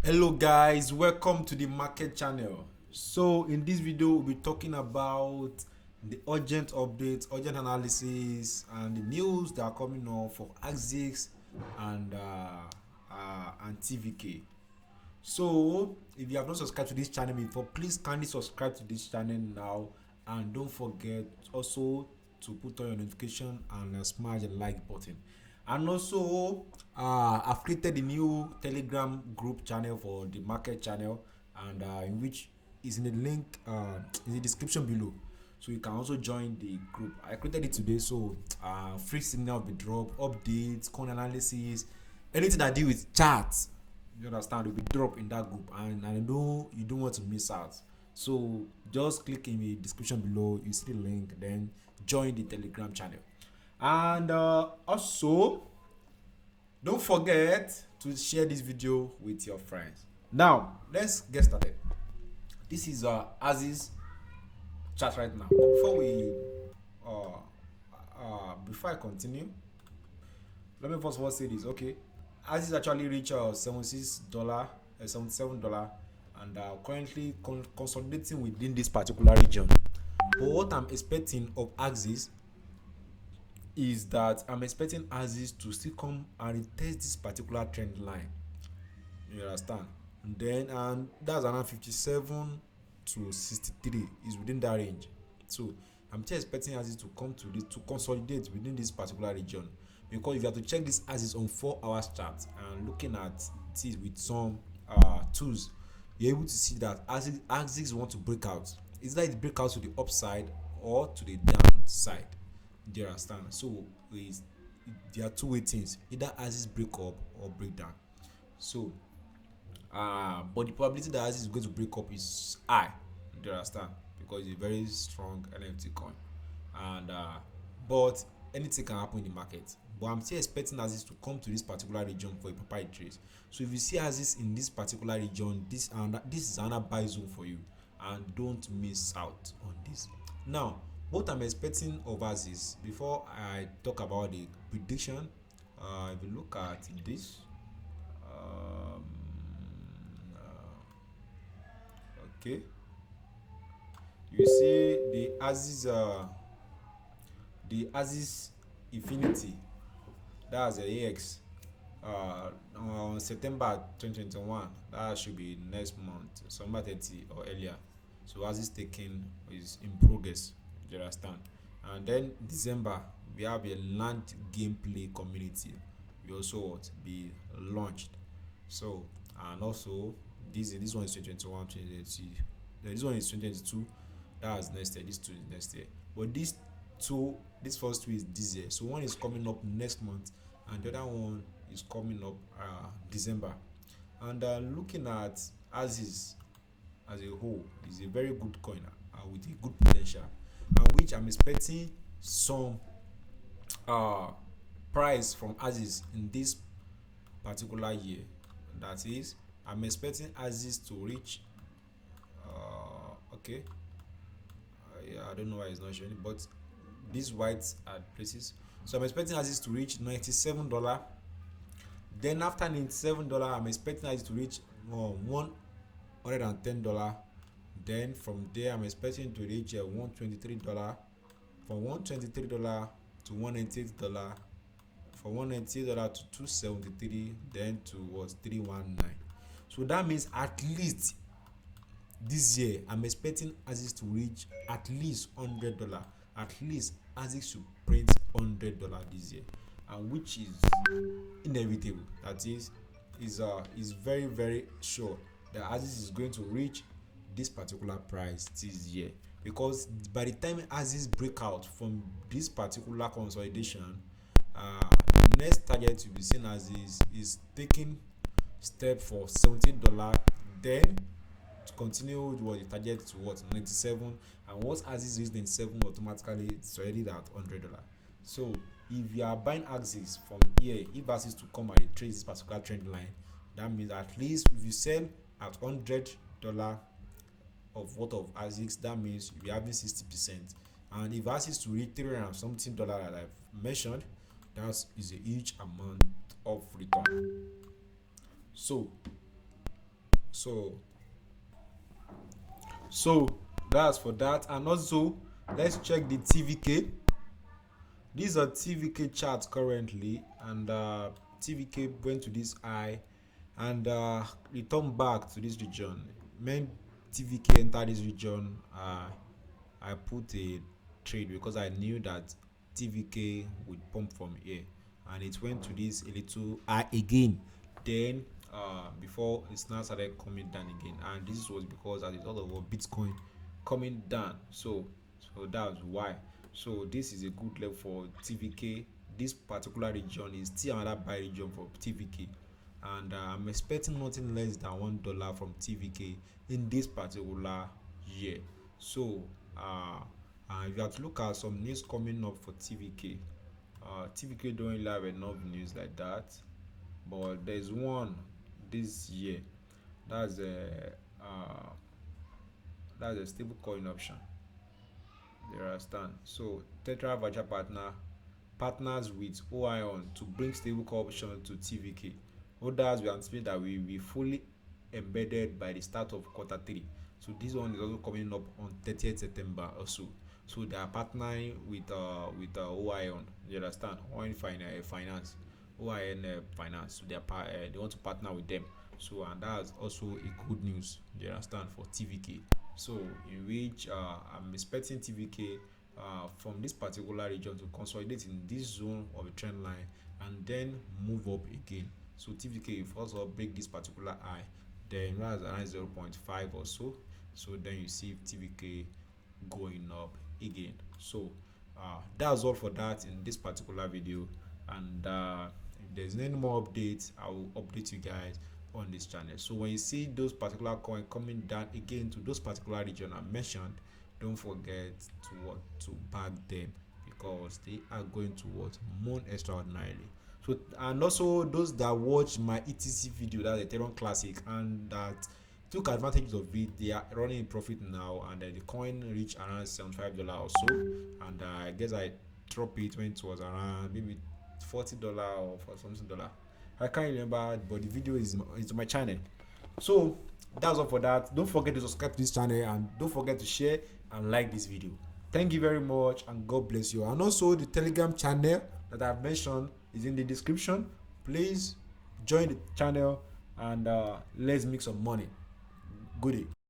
Hello guys, welcome to the market channel. So in this video we'll be talking about the urgent updates, urgent analysis and the news that are coming up for Axie and TVK. So if you have not subscribed to this channel before, please kindly subscribe to this channel now, and don't forget also to put on your notification and smash the like button. And also I've created a new Telegram group channel for the market channel, and in which is in the link in the description below, so you can also join the group. I created it today, so free signal will be drop, updates, coin analysis, anything that deal with charts, you understand, will be dropped in that group, and I know you don't want to miss out. So just click in the description below, you see the link, then join the Telegram channel. And also don't forget to share this video with your friends. Now let's get started. This is Aziz chat right now, but uh, before I continue, let me first of all say this. Okay, Aziz actually reached $76, $77, and currently consolidating within this particular region. But what I'm expecting of Axis is that I'm expecting Axis to still come and retest this particular trend line. You understand? And then that's around 57 to 63 is within that range. So I'm just expecting Axis to come to this, to consolidate within this particular region, because if you have to check this Axis on 4 hours chart and looking at it with some tools, you're able to see that Axis want to break out. It's like it break out to the upside or to the downside. Do you understand? So there are two-way things: either Axis break up or break down. So but the probability that Axis is going to break up is high. Do you understand? Because it's a very strong NFT coin, and but anything can happen in the market. But I'm still expecting Axis to come to this particular region for a proper trade. So if you see Axis in this particular region, this is another buy zone for you, and don't miss out on this. Now, what I'm expecting of Axis, before I talk about the prediction, if you look at this, um, okay, you see the Axis Infinity, that's the AX, on September 2021. That should be next month, September 30 or earlier. So Axis taking is in progress. You understand? And then December we have a land gameplay community. We also what be launched. So and also this one is 2021, 2020. This one is 2022. That's next year. This two is next year. But this first two is this year. So one is coming up next month, and the other one is coming up December. And looking at Axis as a whole, is a very good coin with a good potential, and which I'm expecting some uh price from Axis in this particular year. That is, I'm expecting Axis to reach okay, yeah, I don't know why it's not showing, but these whites are places. So I'm expecting Axis to reach $97. Then after $97, I'm expecting Axis to reach $110. Then from there, I'm expecting to reach $123. From $123 to $198. From $198 to $273, then to what, 319. So that means at least this year I'm expecting Axis to reach at least $100. At least Axis should print $100 this year, and which is inevitable. That is very very sure that Axis is going to reach this particular price this year, because by the time Axis break out from this particular consolidation, the next target to be seen as is taking step for $70, then to continue with the target to what, 97, and once Axis reach 97, automatically it's already at $100. So if you are buying Axis from here, if Axis to come and trade this particular trend line, that means at least if you sell at $100 of worth of Axis, that means you'll be having 60%. And if Axis to reach $300 and something that I've mentioned, that is a huge amount of return. So So that's for that. And also let's check the TVK. These are TVK charts currently, and TVK went to this high and returned back to this region. When TVK entered this region, I put a trade because I knew that TVK would pump from here, and it went to this a little high again. Then before it's now started coming down again, and this was because as a result of Bitcoin coming down. So that's why. So this is a good level for TVK. This particular region is still another buy region for TVK, and I'm expecting nothing less than $1 from TVK in this particular year. So if you have to look at some news coming up for TVK, TVK don't really have enough news like that, but there's one this year. That's a uh, that's a stable coin option. You understand? So Tetra Virtual partners with OION to bring stable option to TVK. Others we anticipate that we will be fully embedded by the start of quarter three. So this one is also coming up on 30th September also. So they are partnering with OION. You understand? OION Finance, OIN Finance. So they want to partner with them. So and that's also a good news. You understand, for TVK. So in which I'm expecting TVK from this particular region to consolidate in this zone of a trend line and then move up again. So TVK, if also break this particular high, then rise around 0.5 or so. So then you see TVK going up again. So that's all for that in this particular video, and if there's any more updates, I will update you guys on this channel. So when you see those particular coin coming down again to those particular region I mentioned, don't forget to back them, because they are going to what moon extraordinarily. So and also those that watch my ETC video, that's Ethereum Classic, and that took advantage of it, they are running in profit now, and the coin reached around $75 or so, and I guess I dropped it when it was around maybe $40 or for something dollar. I can't remember, but the video is on my channel. So that's all for that. Don't forget to subscribe to this channel, and don't forget to share and like this video. Thank you very much, and God bless you. And also the Telegram channel that I've mentioned is in the description. Please join the channel, and let's make some money. Good day.